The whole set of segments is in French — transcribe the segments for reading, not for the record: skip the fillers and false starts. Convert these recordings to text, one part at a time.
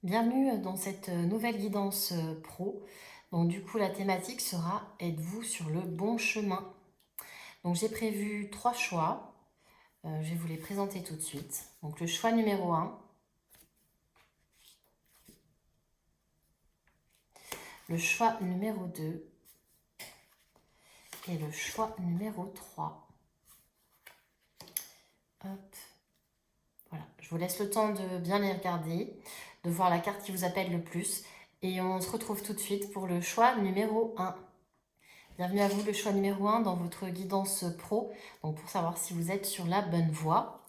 Bienvenue dans cette nouvelle guidance pro. Donc du coup la thématique sera êtes-vous sur le bon chemin? Donc j'ai prévu 3 choix. Je vais vous les présenter tout de suite. Donc le choix numéro 1, le choix numéro 2 et le choix numéro 3. Hop. Voilà, je vous laisse le temps de bien les regarder, de voir la carte qui vous appelle le plus. Et on se retrouve tout de suite pour le choix numéro 1. Bienvenue à vous, le choix numéro 1 dans votre guidance pro, donc pour savoir si vous êtes sur la bonne voie.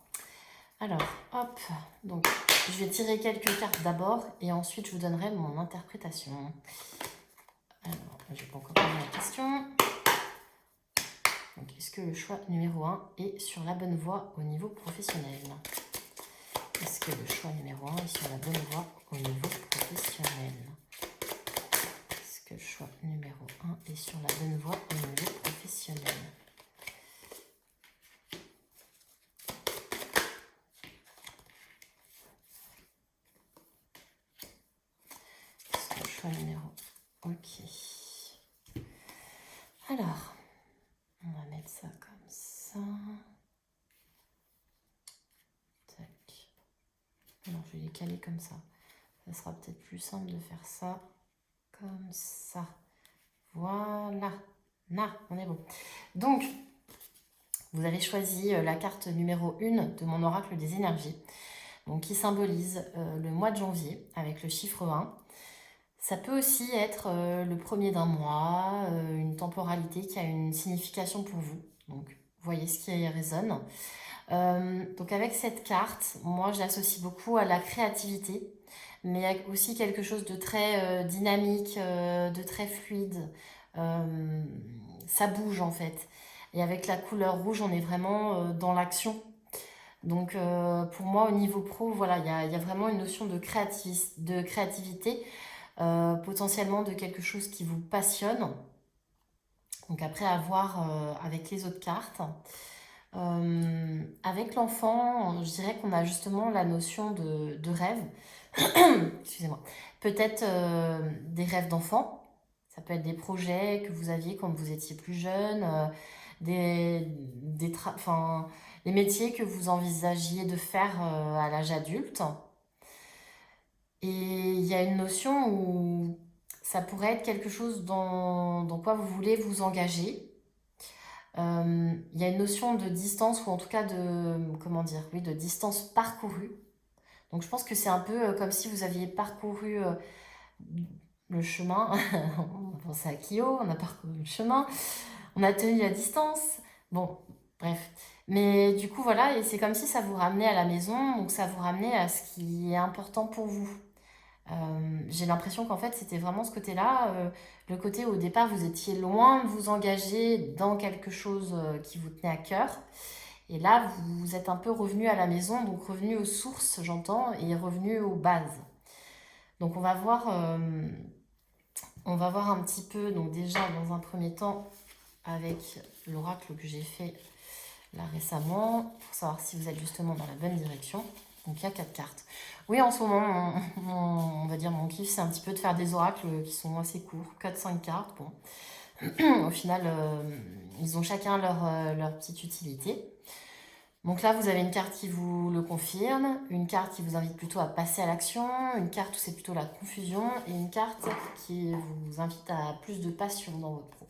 Alors, hop, donc je vais tirer quelques cartes d'abord et ensuite je vous donnerai mon interprétation. Alors, je vais pas encore poser la question. Donc, est-ce que le choix numéro 1 est sur la bonne voie au niveau professionnel? Est-ce que le choix numéro 1 est sur la bonne voie au niveau professionnel? Est-ce que le choix numéro 1 est sur la bonne voie au niveau professionnel? Est-ce que le choix numéro... Ok. Alors, on va mettre ça comme ça. Tac. Alors, je vais les caler comme ça. Ça sera peut-être plus simple de faire ça comme ça. Voilà. Là, on est bon. Donc, vous avez choisi la carte numéro 1 de mon oracle des énergies, donc qui symbolise le mois de janvier avec le chiffre 1. Ça peut aussi être le premier d'un mois, une temporalité qui a une signification pour vous. Donc, voyez ce qui résonne. Donc avec cette carte, moi je l'associe beaucoup à la créativité, mais aussi quelque chose de très dynamique, de très fluide. Ça bouge en fait. Et avec la couleur rouge, on est vraiment dans l'action. Donc pour moi, au niveau pro, voilà, il y a vraiment une notion de créativité, potentiellement de quelque chose qui vous passionne. Donc après, à voir avec les autres cartes. Avec l'enfant, je dirais qu'on a justement la notion de rêve. Excusez-moi. Peut-être des rêves d'enfant. Ça peut être des projets que vous aviez quand vous étiez plus jeune, enfin, des métiers que vous envisagiez de faire à l'âge adulte. Et il y a une notion où ça pourrait être quelque chose dans quoi vous voulez vous engager. Il y a une notion de distance ou en tout cas de, comment dire, oui, de distance parcourue. Donc je pense que c'est un peu comme si vous aviez parcouru le chemin. On pensait à Kyo, on a parcouru le chemin, on a tenu la distance. Bon, bref. Mais du coup, voilà, et c'est comme si ça vous ramenait à la maison, donc ça vous ramenait à ce qui est important pour vous. J'ai l'impression qu'en fait, c'était vraiment ce côté-là, le côté où au départ, vous étiez loin de vous engager dans quelque chose qui vous tenait à cœur. Et là, vous êtes un peu revenu à la maison, donc revenu aux sources, j'entends, et revenu aux bases. Donc on va voir un petit peu, donc déjà dans un premier temps, avec l'oracle que j'ai fait là récemment, pour savoir si vous êtes justement dans la bonne direction. Donc il y a 4 cartes. Oui, en ce moment, on va dire mon kiff, c'est un petit peu de faire des oracles qui sont assez courts, 4-5 cartes. Bon, au final, ils ont chacun leur petite utilité. Donc là, vous avez une carte qui vous le confirme, une carte qui vous invite plutôt à passer à l'action, une carte où c'est plutôt la confusion, et une carte qui vous invite à plus de passion dans votre pro.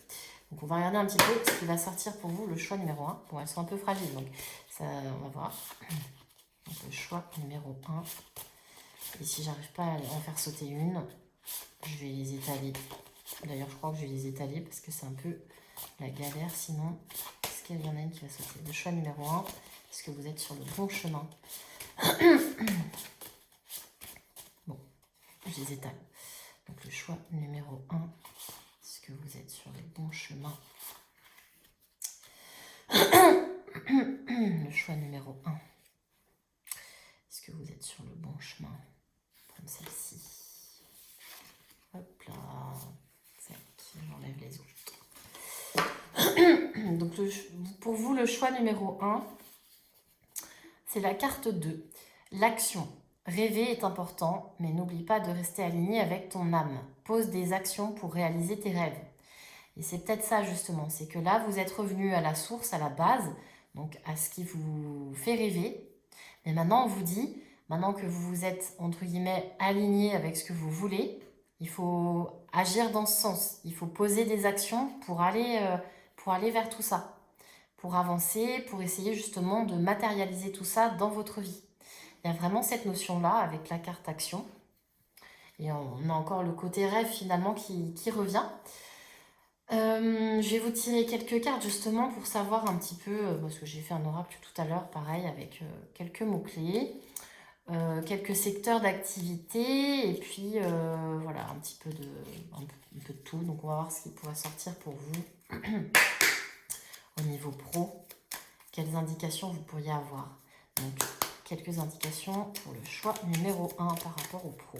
Donc on va regarder un petit peu ce qui va sortir pour vous, le choix numéro 1. Bon, elles sont un peu fragiles, donc ça, on va voir. Donc le choix numéro 1. Et si j'arrive pas à en faire sauter une, je vais les étaler. D'ailleurs, je crois que je vais les étaler parce que c'est un peu la galère sinon. Est-ce qu'il y en a une qui va sauter? Le choix numéro 1. Est-ce que vous êtes sur le bon chemin? Bon, je les étale. Donc le choix numéro 1. Est-ce que vous êtes sur le bon chemin? Le choix numéro 1. Est-ce que vous êtes sur le bon chemin? Comme celle-ci. Hop là. J'enlève les autres. Donc pour vous, le choix numéro 1, c'est la carte 2. L'action. Rêver est important, mais n'oublie pas de rester aligné avec ton âme. Pose des actions pour réaliser tes rêves. Et c'est peut-être ça justement, c'est que là, vous êtes revenu à la source, à la base, donc à ce qui vous fait rêver. Mais maintenant, on vous dit, maintenant que vous vous êtes, entre guillemets, aligné avec ce que vous voulez, il faut agir dans ce sens. Il faut poser des actions pour aller vers tout ça, pour avancer, pour essayer justement de matérialiser tout ça dans votre vie. Il y a vraiment cette notion-là avec la carte action. Et on a encore le côté rêve finalement qui revient. Je vais vous tirer quelques cartes justement pour savoir un petit peu, parce que j'ai fait un oracle tout à l'heure, pareil, avec quelques mots-clés, quelques secteurs d'activité, et puis voilà, un peu de tout. Donc on va voir ce qui pourrait sortir pour vous au niveau pro. Quelles indications vous pourriez avoir. Donc quelques indications pour le choix numéro 1 par rapport au pro.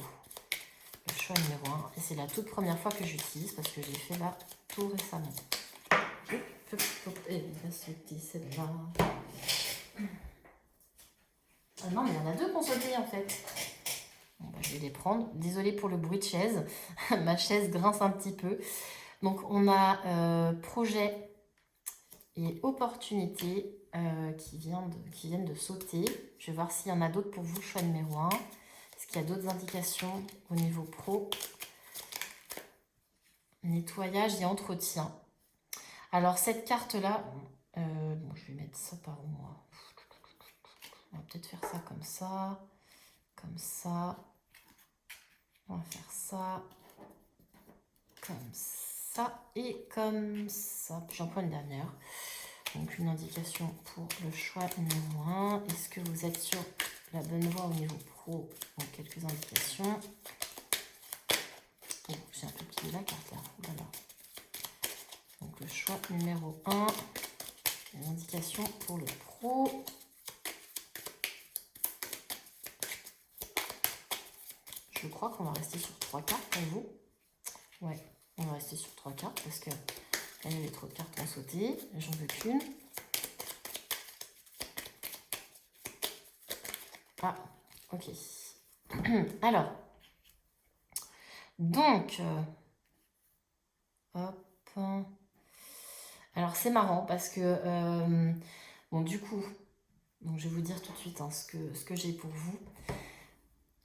Le choix numéro 1, et c'est la toute première fois que j'utilise parce que j'ai fait là tout récemment. Et il va sauter celle-là. Ah non, mais il y en a deux qu'on sautait en fait. Bon, bah, je vais les prendre. Désolée pour le bruit de chaise. Ma chaise grince un petit peu. Donc on a projet et opportunité qui viennent de sauter. Je vais voir s'il y en a d'autres pour vous, choix numéro 1. Est-ce qu'il y a d'autres indications au niveau pro? Nettoyage et entretien. Alors cette carte-là, bon, je vais mettre ça par où moi? On va peut-être faire ça comme ça, comme ça. On va faire ça, comme ça et comme ça. Puis j'en prends une dernière. Donc une indication pour le choix numéro 1. Est-ce que vous êtes sur la bonne voie au niveau pro? Donc quelques indications. Oh, j'ai un peu plié la carte là. Voilà. Donc le choix numéro 1. Une indication pour le pro. Je crois qu'on va rester sur 3 cartes pour vous. Ouais, on va rester sur 3 cartes parce que là, il y avait trop de cartes à sauter. J'en veux qu'une. Ah, ok. Alors, donc, hop. Alors, c'est marrant parce que, bon, du coup, donc je vais vous dire tout de suite hein, ce que j'ai pour vous.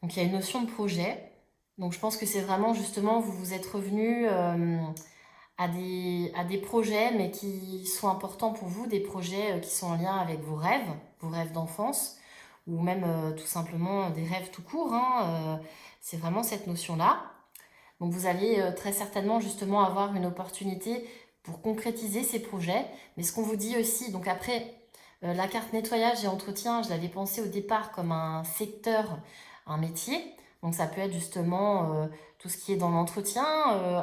Donc, il y a une notion de projet. Donc, je pense que c'est vraiment justement, vous vous êtes revenu à des projets, mais qui sont importants pour vous, des projets qui sont en lien avec vos rêves d'enfance, ou même tout simplement des rêves tout court. Hein, c'est vraiment cette notion-là. Donc vous allez très certainement justement avoir une opportunité pour concrétiser ces projets. Mais ce qu'on vous dit aussi, donc après, la carte nettoyage et entretien, je l'avais pensé au départ comme un secteur, un métier. Donc ça peut être justement tout ce qui est dans l'entretien,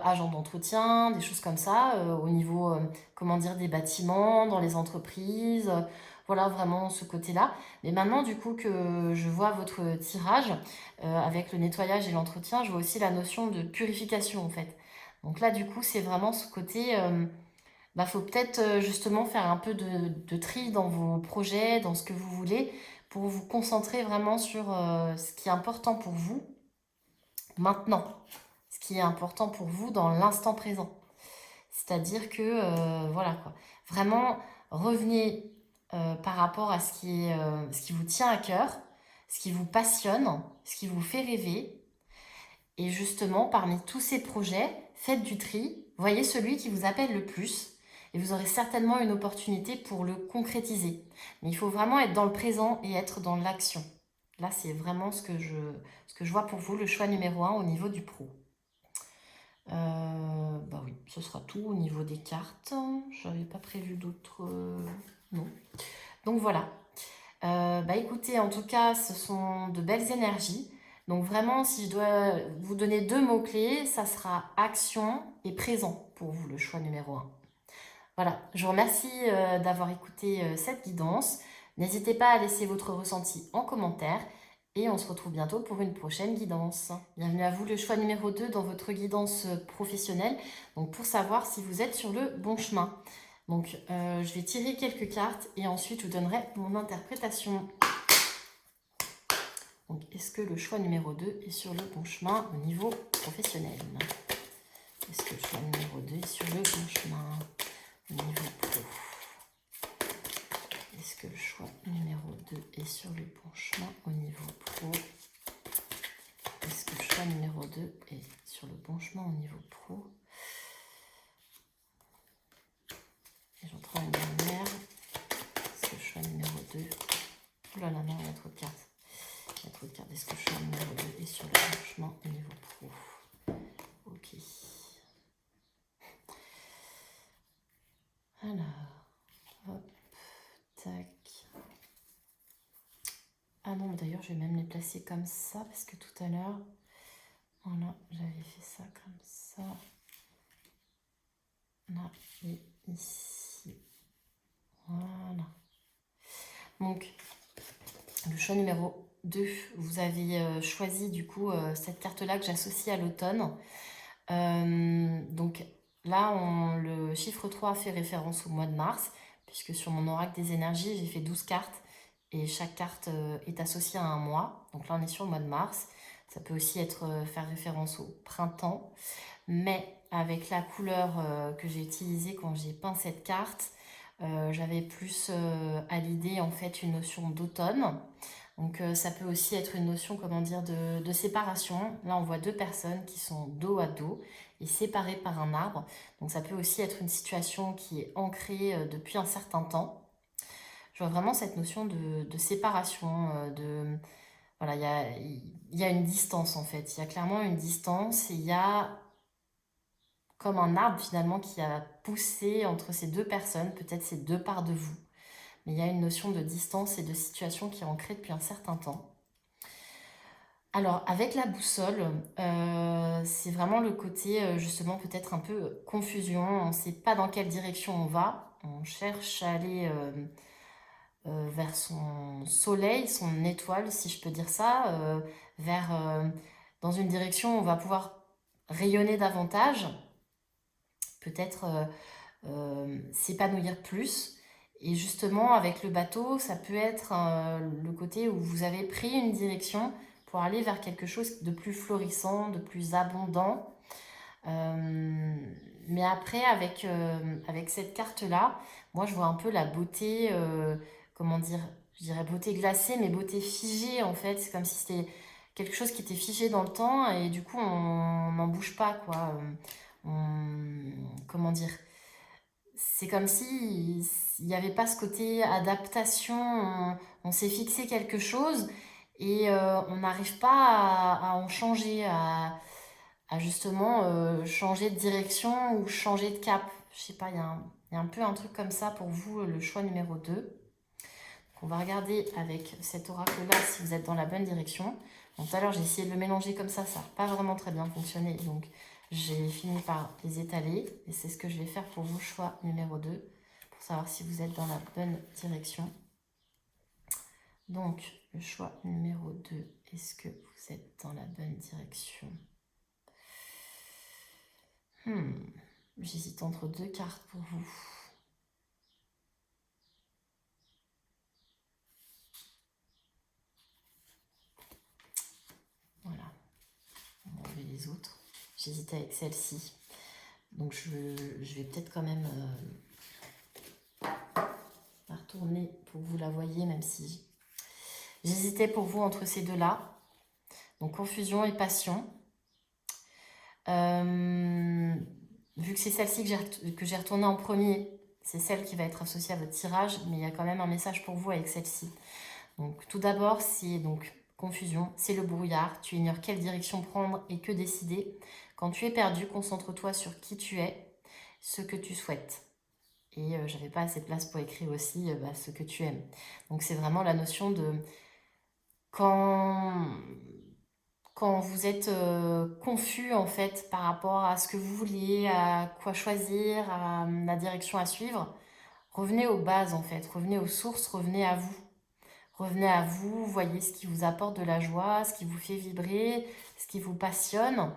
agent d'entretien, des choses comme ça, au niveau, comment dire, des bâtiments, dans les entreprises. Voilà vraiment ce côté-là. Mais maintenant, du coup, que je vois votre tirage, avec le nettoyage et l'entretien, je vois aussi la notion de purification en fait. Donc là, du coup, c'est vraiment ce côté, faut peut-être justement faire un peu de tri dans vos projets, dans ce que vous voulez, pour vous concentrer vraiment sur ce qui est important pour vous maintenant, ce qui est important pour vous dans l'instant présent. C'est-à-dire que, voilà quoi, vraiment revenez par rapport à ce qui vous tient à cœur, ce qui vous passionne, ce qui vous fait rêver. Et justement, parmi tous ces projets, faites du tri, voyez celui qui vous appelle le plus et vous aurez certainement une opportunité pour le concrétiser. Mais il faut vraiment être dans le présent et être dans l'action. Là, c'est vraiment ce que je vois pour vous, le choix numéro 1 au niveau du pro. Oui, ce sera tout au niveau des cartes. Je n'avais pas prévu d'autres... non. Donc voilà. Écoutez, en tout cas, ce sont de belles énergies. Donc vraiment, si je dois vous donner 2 mots-clés, ça sera action et présent pour vous, le choix numéro 1. Voilà, je vous remercie d'avoir écouté cette guidance. N'hésitez pas à laisser votre ressenti en commentaire et on se retrouve bientôt pour une prochaine guidance. Bienvenue à vous, le choix numéro 2 dans votre guidance professionnelle, donc pour savoir si vous êtes sur le bon chemin. Donc, je vais tirer quelques cartes et ensuite je vous donnerai mon interprétation. Donc, est-ce que le choix numéro 2 est sur le bon chemin au niveau professionnel? Est-ce que le choix numéro 2 est sur le bon chemin au niveau pro? Est-ce que le choix numéro 2 est sur le bon chemin au niveau pro? Est-ce que le choix numéro 2 est sur le bon chemin au niveau pro? Et j'en prends une dernière. Est-ce que le choix numéro 2... Oh là là, non, il y a trop de cartes. Il y a trop de cartes. Est-ce que le choix numéro 2 est sur le bon chemin au niveau pro? Ok. Alors, hop, tac. Ah non, d'ailleurs, je vais même les placer comme ça, parce que tout à l'heure, voilà, j'avais fait ça comme ça. Là et ici. Voilà. Donc, le choix numéro 2, vous avez choisi du coup cette carte-là que j'associe à l'automne. Donc là, le chiffre 3 fait référence au mois de mars, puisque sur mon oracle des énergies, j'ai fait 12 cartes et chaque carte est associée à un mois. Donc là, on est sur le mois de mars. Ça peut aussi faire référence au printemps. Mais avec la couleur que j'ai utilisée quand j'ai peint cette carte, j'avais plus à l'idée en fait une notion d'automne. Donc ça peut aussi être une notion, comment dire, de séparation. Là, on voit deux personnes qui sont dos à dos et séparées par un arbre. Donc ça peut aussi être une situation qui est ancrée depuis un certain temps. Je vois vraiment cette notion de séparation, voilà, il y a une distance en fait. Il y a clairement une distance et il y a comme un arbre finalement qui a poussé entre ces deux personnes, peut-être ces deux parts de vous. Mais il y a une notion de distance et de situation qui est ancrée depuis un certain temps. Alors, avec la boussole, c'est vraiment le côté, justement, peut-être un peu confusion. On ne sait pas dans quelle direction on va. On cherche à aller vers son soleil, son étoile, si je peux dire ça, dans une direction où on va pouvoir rayonner davantage, peut-être s'épanouir plus. Et justement, avec le bateau, ça peut être le côté où vous avez pris une direction pour aller vers quelque chose de plus florissant, de plus abondant. Mais après, avec cette carte-là, moi, je vois un peu la beauté, comment dire, je dirais beauté glacée, mais beauté figée, en fait. C'est comme si c'était quelque chose qui était figé dans le temps et du coup, on n'en bouge pas, quoi. Comment dire? C'est comme si il n'y avait pas ce côté adaptation, on s'est fixé quelque chose et on n'arrive pas à en changer, à justement changer de direction ou changer de cap. Je sais pas, il y a un peu un truc comme ça pour vous, le choix numéro 2. On va regarder avec cet oracle-là si vous êtes dans la bonne direction. Donc, tout à l'heure, j'ai essayé de le mélanger comme ça n'a pas vraiment très bien fonctionné. Donc, j'ai fini par les étaler. Et c'est ce que je vais faire pour vous, choix numéro 2, pour savoir si vous êtes dans la bonne direction. Donc, le choix numéro 2, est-ce que vous êtes dans la bonne direction? J'hésite entre deux cartes pour vous. Voilà. On va enlever les autres. J'hésitais avec celle-ci. Donc, je vais peut-être quand même la retourner pour que vous la voyez, même si j'hésitais pour vous entre ces deux-là. Donc, confusion et passion. Vu que c'est celle-ci que j'ai retournée en premier, c'est celle qui va être associée à votre tirage, mais il y a quand même un message pour vous avec celle-ci. Donc, tout d'abord, c'est donc confusion, c'est le brouillard. Tu ignores quelle direction prendre et que décider. Quand tu es perdu, concentre-toi sur qui tu es, ce que tu souhaites. Et j'avais pas assez de place pour écrire aussi ce que tu aimes. Donc, c'est vraiment la notion de quand vous êtes confus en fait par rapport à ce que vous vouliez, à quoi choisir, à la direction à suivre, revenez aux bases en fait, revenez aux sources, revenez à vous. Revenez à vous, voyez ce qui vous apporte de la joie, ce qui vous fait vibrer, ce qui vous passionne.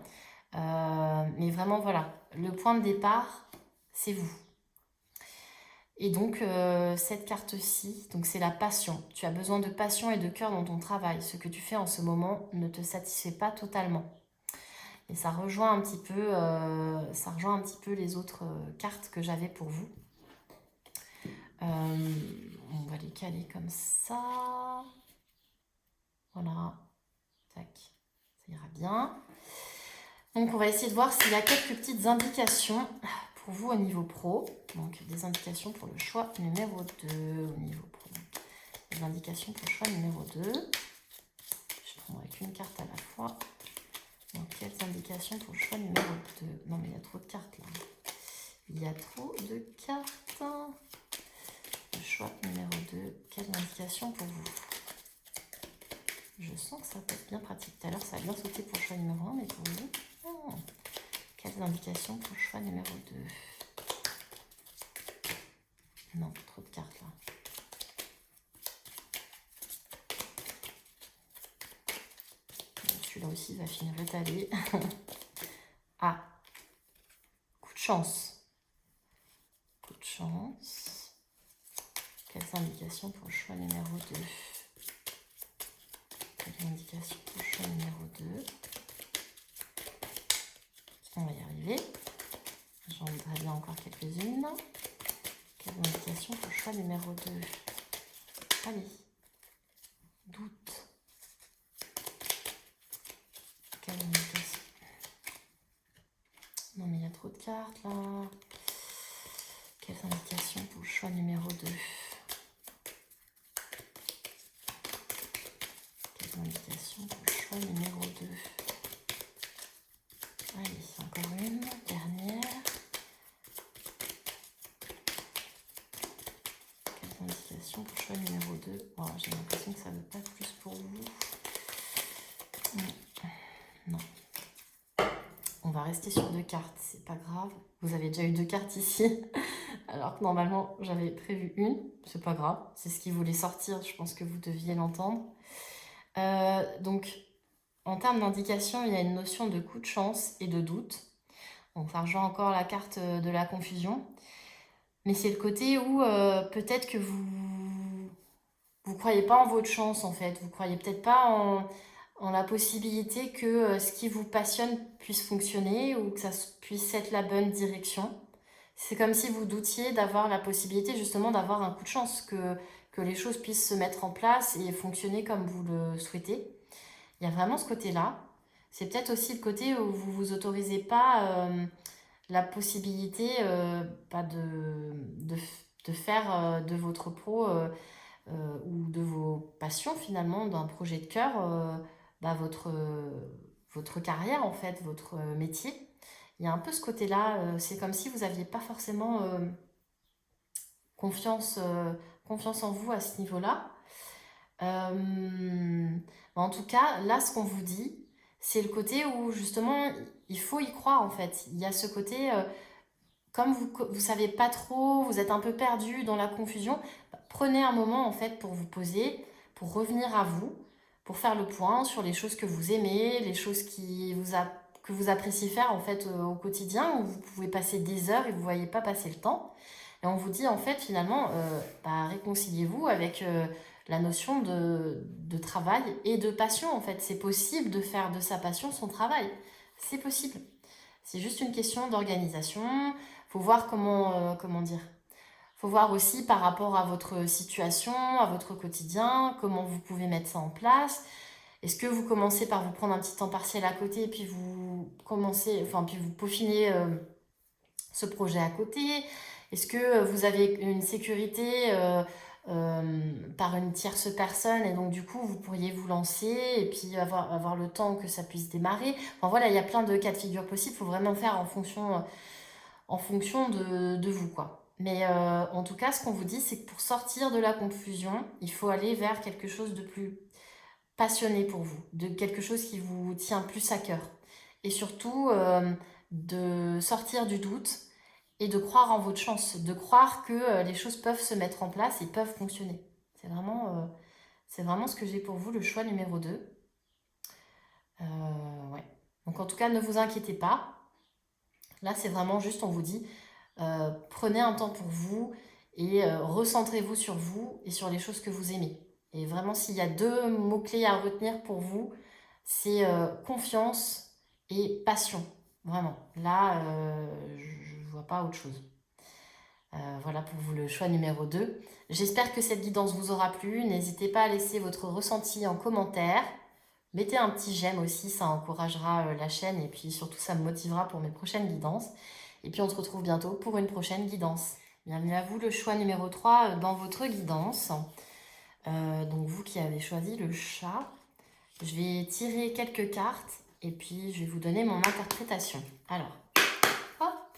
Mais vraiment, voilà, le point de départ, c'est vous. Et donc, cette carte-ci, donc c'est la passion. Tu as besoin de passion et de cœur dans ton travail. Ce que tu fais en ce moment ne te satisfait pas totalement. Et ça rejoint un petit peu les autres cartes que j'avais pour vous. On va les caler comme ça. Voilà. Tac. Ça ira bien. Donc, on va essayer de voir s'il y a quelques petites indications pour vous au niveau pro. Donc, des indications pour le choix numéro 2 au niveau pro. Des indications pour le choix numéro 2. Je prendrai qu'une carte à la fois. Donc, quelles indications pour le choix numéro 2? Non, mais il y a trop de cartes là. Il y a trop de cartes. Le choix numéro 2. Quelles indications pour vous? Je sens que ça peut être bien pratique. Tout à l'heure, ça a bien sauté pour le choix numéro 1, mais pour vous... Oh. Quelles indications pour le choix numéro 2? Non, trop de cartes là. Celui-là aussi va finir étalé. Ah, coup de chance. Coup de chance. Quelles indications pour le choix numéro 2? Quelles indications pour le choix numéro 2? On va y arriver. J'en voudrais bien encore quelques-unes. Quelles indications pour le choix numéro 2? Allez. Doute. Quelle indication? Non mais il y a trop de cartes là. Quelles indications pour le choix numéro 2? Quelles indications pour le choix numéro 2? Allez, encore une, dernière. Quelles indications pour le choix numéro 2? Oh, j'ai l'impression que ça ne veut pas plus pour vous. Non. On va rester sur 2 cartes, c'est pas grave. Vous avez déjà eu 2 cartes ici, alors que normalement j'avais prévu une. C'est pas grave, c'est ce qui voulait sortir, je pense que vous deviez l'entendre. Donc, en termes d'indication, il y a une notion de coup de chance et de doute. Donc, ça rejoint encore la carte de la confusion. Mais c'est le côté où peut-être que vous croyez pas en votre chance en fait. Vous croyez peut-être pas en la possibilité que ce qui vous passionne puisse fonctionner ou que ça puisse être la bonne direction. C'est comme si vous doutiez d'avoir la possibilité justement d'avoir un coup de chance, que les choses puissent se mettre en place et fonctionner comme vous le souhaitez. Il y a vraiment ce côté-là. C'est peut-être aussi le côté où vous vous autorisez pas la possibilité de faire de votre pro ou de vos passions finalement, d'un projet de cœur, votre carrière en fait, votre métier. Il y a un peu ce côté-là, c'est comme si vous n'aviez pas forcément confiance en vous à ce niveau-là. En tout cas, là, ce qu'on vous dit, c'est le côté où justement, il faut y croire en fait. Il y a ce côté, comme vous ne savez pas trop, vous êtes un peu perdu dans la confusion, prenez un moment en fait pour vous poser, pour revenir à vous, pour faire le point sur les choses que vous aimez, les choses que vous appréciez faire en fait au quotidien, où vous pouvez passer des heures et vous ne voyez pas passer le temps. Et on vous dit en fait finalement, réconciliez-vous avec la notion de travail et de passion en fait. C'est possible de faire de sa passion son travail. C'est possible. C'est juste une question d'organisation. Faut voir comment dire. Faut voir aussi par rapport à votre situation, à votre quotidien, comment vous pouvez mettre ça en place. Est-ce que vous commencez par vous prendre un petit temps partiel à côté et puis puis vous peaufinez ce projet à côté? Est-ce que vous avez une sécurité par une tierce personne et donc du coup vous pourriez vous lancer et puis avoir le temps que ça puisse démarrer? Enfin voilà, il y a plein de cas de figure possibles. Il faut vraiment faire en fonction de vous, quoi. Mais en tout cas, ce qu'on vous dit, c'est que pour sortir de la confusion, il faut aller vers quelque chose de plus passionné pour vous, de quelque chose qui vous tient plus à cœur. Et surtout, de sortir du doute et de croire en votre chance, de croire que les choses peuvent se mettre en place et peuvent fonctionner. C'est vraiment ce que j'ai pour vous, le choix numéro 2. Ouais. Donc en tout cas, ne vous inquiétez pas. Là, c'est vraiment juste, on vous dit, prenez un temps pour vous et recentrez-vous sur vous et sur les choses que vous aimez. Et vraiment, s'il y a 2 mots-clés à retenir pour vous, c'est confiance et passion. Vraiment. Là, je ne vois pas autre chose. Voilà pour vous le choix numéro 2. J'espère que cette guidance vous aura plu. N'hésitez pas à laisser votre ressenti en commentaire. Mettez un petit j'aime aussi, ça encouragera la chaîne et puis surtout ça me motivera pour mes prochaines guidances. Et puis on se retrouve bientôt pour une prochaine guidance. Bienvenue à vous, le choix numéro 3 dans votre guidance. Donc vous qui avez choisi le chat, je vais tirer quelques cartes et puis je vais vous donner mon interprétation. Alors, hop.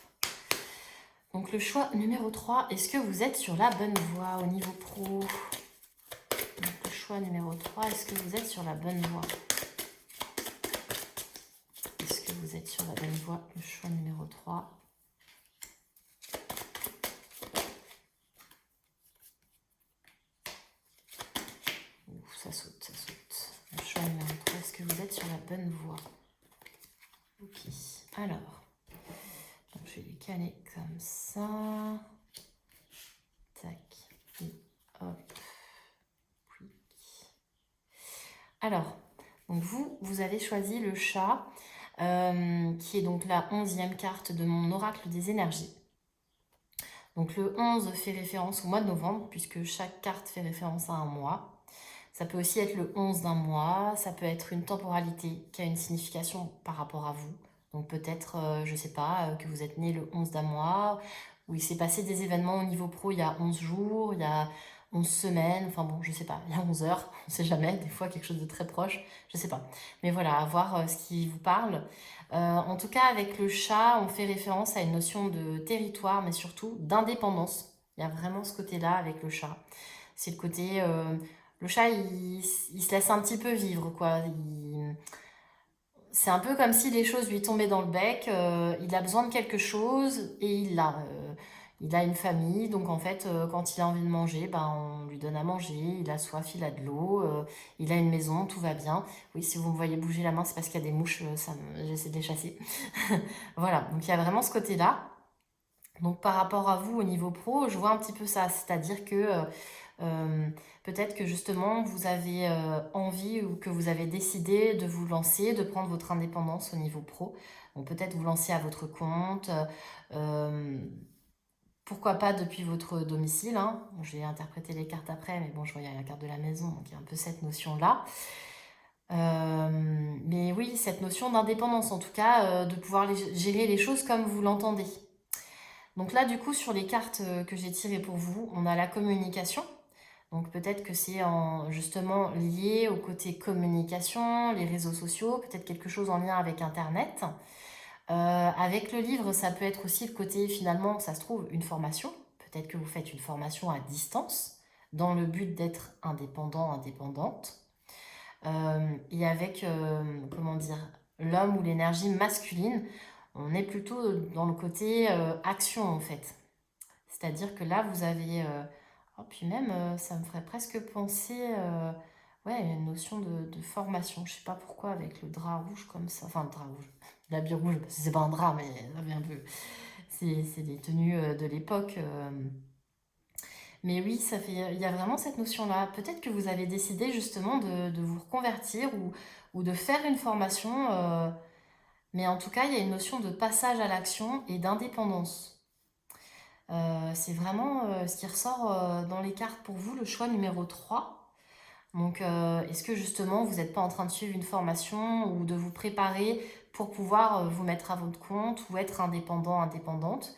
Donc le choix numéro 3, est-ce que vous êtes sur la bonne voie au niveau pro? Donc le choix numéro 3, est-ce que vous êtes sur la bonne voie? Est-ce que vous êtes sur la bonne voie? Le choix numéro 3. Ouf, ça saute, ça saute. Le choix numéro 3, est-ce que vous êtes sur la bonne voie? Ok, alors, donc je vais les caler comme ça. Tac, et hop. Alors, donc vous avez choisi le chat, qui est donc la 11e carte de mon oracle des énergies. Donc le 11 fait référence au mois de novembre, puisque chaque carte fait référence à un mois. Ça peut aussi être le 11 d'un mois, ça peut être une temporalité qui a une signification par rapport à vous. Donc peut-être, je ne sais pas, que vous êtes né le 11 d'un mois, où il s'est passé des événements au niveau pro il y a 11 jours, il y a 11 semaines, enfin bon, je sais pas, il y a 11 heures, on sait jamais, des fois quelque chose de très proche, je sais pas. Mais voilà, à voir ce qui vous parle. En tout cas, avec le chat, on fait référence à une notion de territoire, mais surtout d'indépendance. Il y a vraiment ce côté-là avec le chat. C'est le côté... le chat, il se laisse un petit peu vivre, quoi. C'est un peu comme si les choses lui tombaient dans le bec. Il a besoin de quelque chose et il l'a. Il a une famille, donc en fait, quand il a envie de manger, ben, on lui donne à manger. Il a soif, il a de l'eau. Il a une maison, tout va bien. Oui, si vous me voyez bouger la main, c'est parce qu'il y a des mouches, j'essaie de les chasser. Voilà, donc il y a vraiment ce côté-là. Donc par rapport à vous au niveau pro, je vois un petit peu ça, c'est-à-dire que peut-être que justement vous avez envie ou que vous avez décidé de vous lancer, de prendre votre indépendance au niveau pro. Donc peut-être vous lancer à votre compte, pourquoi pas depuis votre domicile, hein. Bon, je vais interpréter les cartes après, mais bon, je vois il y a la carte de la maison, donc il y a un peu cette notion-là. Mais oui, cette notion d'indépendance, en tout cas, de pouvoir gérer les choses comme vous l'entendez. Donc là, du coup, sur les cartes que j'ai tirées pour vous, on a la communication. Donc peut-être que c'est justement lié au côté communication, les réseaux sociaux, peut-être quelque chose en lien avec Internet. Avec le livre, ça peut être aussi le côté, finalement, ça se trouve, une formation. Peut-être que vous faites une formation à distance dans le but d'être indépendant, indépendante. Et avec, comment dire, l'homme ou l'énergie masculine, on est plutôt dans le côté action en fait. C'est-à-dire que là, vous avez... oh, puis même, ça me ferait presque penser ouais, à une notion de formation. Je sais pas pourquoi avec le drap rouge comme ça. Enfin, le drap rouge. L'habit rouge, parce que c'est pas un drap, mais ça fait un peu... C'est des tenues de l'époque. Mais oui, ça fait, il y a vraiment cette notion-là. Peut-être que vous avez décidé justement de vous reconvertir ou de faire une formation, mais en tout cas, il y a une notion de passage à l'action et d'indépendance. C'est vraiment ce qui ressort dans les cartes pour vous, le choix numéro 3. Donc, est-ce que justement, vous n'êtes pas en train de suivre une formation ou de vous préparer pour pouvoir vous mettre à votre compte ou être indépendant, indépendante?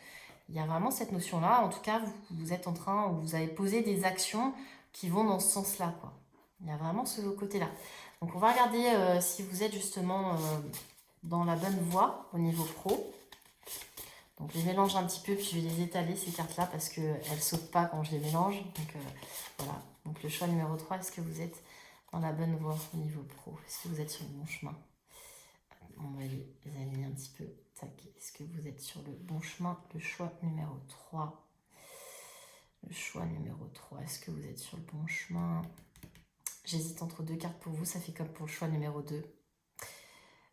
Il y a vraiment cette notion-là. En tout cas, vous êtes en train, ou vous avez posé des actions qui vont dans ce sens-là, quoi. Il y a vraiment ce côté-là. Donc, on va regarder si vous êtes justement dans la bonne voie au niveau pro. Donc, je les mélange un petit peu, puis je vais les étaler, ces cartes-là, parce qu'elles ne sautent pas quand je les mélange. Donc, voilà. Donc, le choix numéro 3, est-ce que vous êtes dans la bonne voie au niveau pro? Est-ce que vous êtes sur le bon chemin? On va les aligner un petit peu. Tac. Est-ce que vous êtes sur le bon chemin? Le choix numéro 3. Le choix numéro 3. Est-ce que vous êtes sur le bon chemin? J'hésite entre deux cartes pour vous. Ça fait comme pour le choix numéro 2.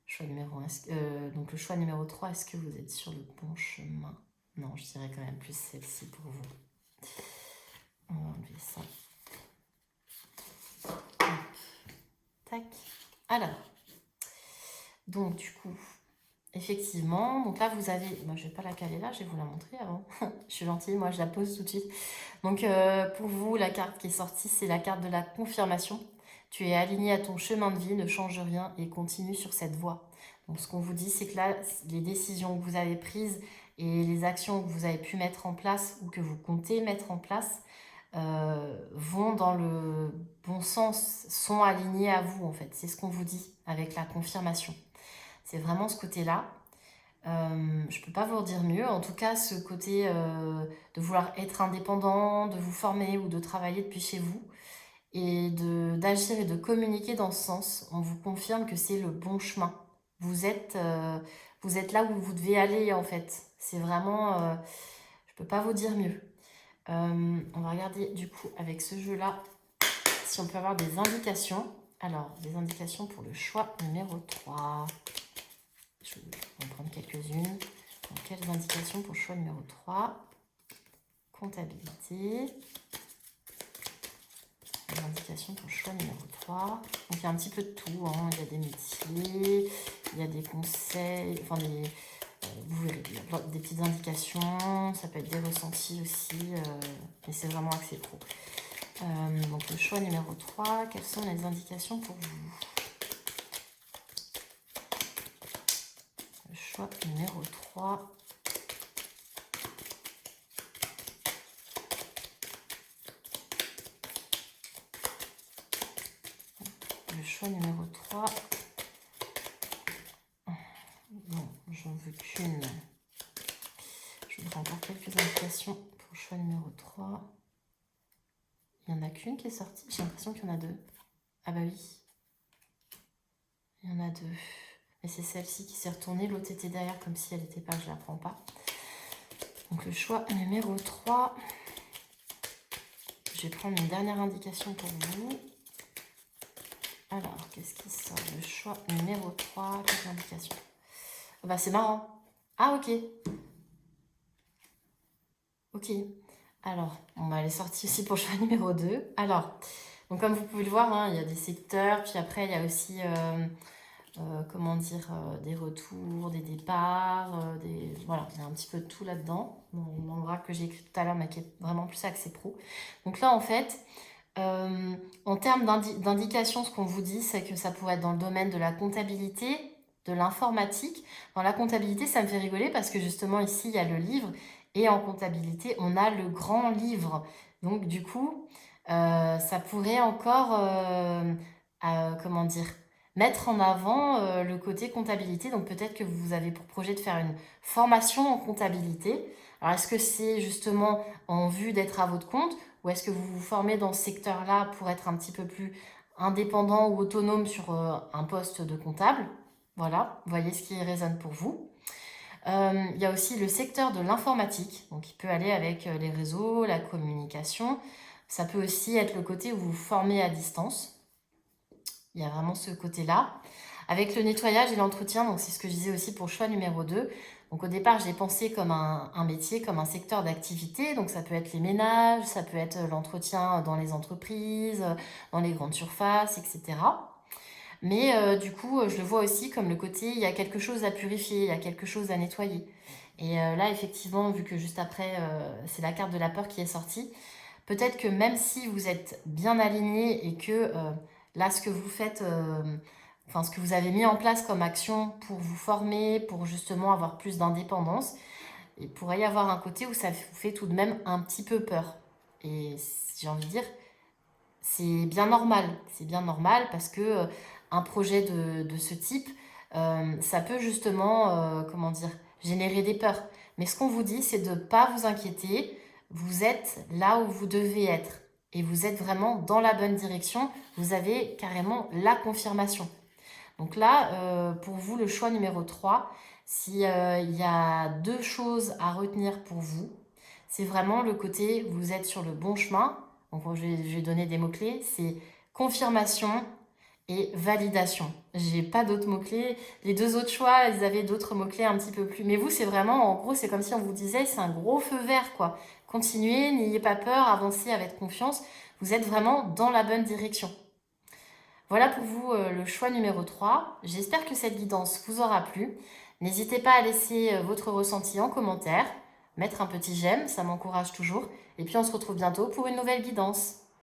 Choix numéro 1. Donc le choix numéro 3. Est-ce que vous êtes sur le bon chemin? Non, je dirais quand même plus celle-ci pour vous. On va enlever ça. Hop. Tac. Alors, donc du coup, effectivement, donc là vous avez, moi je vais pas la caler là, je vais vous la montrer avant. Je suis gentille, moi je la pose tout de suite. Donc pour vous, la carte qui est sortie, c'est la carte de la confirmation. Tu es aligné à ton chemin de vie, ne change rien et continue sur cette voie. Donc ce qu'on vous dit, c'est que là, les décisions que vous avez prises et les actions que vous avez pu mettre en place ou que vous comptez mettre en place vont dans le bon sens, sont alignés à vous en fait. C'est ce qu'on vous dit avec la confirmation. C'est vraiment ce côté-là. Je ne peux pas vous dire mieux. En tout cas, ce côté de vouloir être indépendant, de vous former ou de travailler depuis chez vous et d'agir et de communiquer dans ce sens, on vous confirme que c'est le bon chemin. Vous êtes là où vous devez aller en fait. C'est vraiment... je ne peux pas vous dire mieux. On va regarder du coup avec ce jeu-là si on peut avoir des indications. Alors, des indications pour le choix numéro 3. Je vais en prendre quelques-unes. Donc, quelles indications pour le choix numéro 3? Comptabilité. Les indications pour le choix numéro 3. Donc, il y a un petit peu de tout. Hein. Il y a des métiers, il y a des conseils, enfin vous verrez, il y a des petites indications. Ça peut être des ressentis aussi. Mais c'est vraiment axé pro. Donc, le choix numéro 3. Quelles sont les indications pour vous? Le choix numéro 3. Le choix numéro 3. Non, j'en veux qu'une. Je voudrais encore quelques indications pour le choix numéro 3. Il n'y en a qu'une qui est sortie. J'ai l'impression qu'il y en a deux. Ah bah oui. Il y en a deux. Mais c'est celle-ci qui s'est retournée. L'autre était derrière comme si elle n'était pas. Je ne la prends pas. Donc le choix numéro 3. Je vais prendre une dernière indication pour vous. Alors, qu'est-ce qui sort? Le choix numéro 3. Quelles indications? Bah c'est marrant. Ah ok. Ok. Alors, elle est sortie aussi pour le choix numéro 2. Alors, donc comme vous pouvez le voir, hein, il y a des secteurs, puis après il y a aussi, comment dire, des retours, des départs, voilà, il y a un petit peu de tout là-dedans, dans le graphe que j'ai écrit tout à l'heure, mais qui est vraiment plus axé pro. Donc là, en fait, en termes d'indication, ce qu'on vous dit, c'est que ça pourrait être dans le domaine de la comptabilité, de l'informatique. Dans la comptabilité, ça me fait rigoler parce que justement, ici, il y a le livre. Et en comptabilité, on a le grand livre. Donc, du coup, ça pourrait encore, comment dire, mettre en avant le côté comptabilité. Donc, peut-être que vous avez pour projet de faire une formation en comptabilité. Alors, est-ce que c'est justement en vue d'être à votre compte ou est-ce que vous vous formez dans ce secteur-là pour être un petit peu plus indépendant ou autonome sur un poste de comptable? Voilà, voyez ce qui résonne pour vous. Il y a aussi le secteur de l'informatique, donc il peut aller avec les réseaux, la communication. Ça peut aussi être le côté où vous vous formez à distance. Il y a vraiment ce côté-là. Avec le nettoyage et l'entretien, donc c'est ce que je disais aussi pour le choix numéro 2. Donc au départ, j'ai pensé comme un métier, comme un secteur d'activité. Donc ça peut être les ménages, ça peut être l'entretien dans les entreprises, dans les grandes surfaces, etc. Mais du coup, je le vois aussi comme le côté, il y a quelque chose à purifier, il y a quelque chose à nettoyer. Et là, effectivement, vu que juste après, c'est la carte de la peur qui est sortie, peut-être que même si vous êtes bien aligné et que là, ce que vous faites, enfin, ce que vous avez mis en place comme action pour vous former, pour justement avoir plus d'indépendance, il pourrait y avoir un côté où ça vous fait tout de même un petit peu peur. Et j'ai envie de dire, c'est bien normal. C'est bien normal parce que un projet de ce type, ça peut justement, comment dire, générer des peurs. Mais ce qu'on vous dit, c'est de ne pas vous inquiéter. Vous êtes là où vous devez être. Et vous êtes vraiment dans la bonne direction. Vous avez carrément la confirmation. Donc là, pour vous, le choix numéro 3, s'il y a deux choses à retenir pour vous, c'est vraiment le côté, vous êtes sur le bon chemin. Donc je vais donner des mots-clés, c'est confirmation et validation. J'ai pas d'autres mots-clés. Les deux autres choix, ils avaient d'autres mots-clés un petit peu plus. Mais vous, c'est vraiment, en gros, c'est comme si on vous disait, c'est un gros feu vert, quoi. Continuez, n'ayez pas peur, avancez avec confiance. Vous êtes vraiment dans la bonne direction. Voilà pour vous le choix numéro 3. J'espère que cette guidance vous aura plu. N'hésitez pas à laisser votre ressenti en commentaire, mettre un petit j'aime, ça m'encourage toujours. Et puis on se retrouve bientôt pour une nouvelle guidance.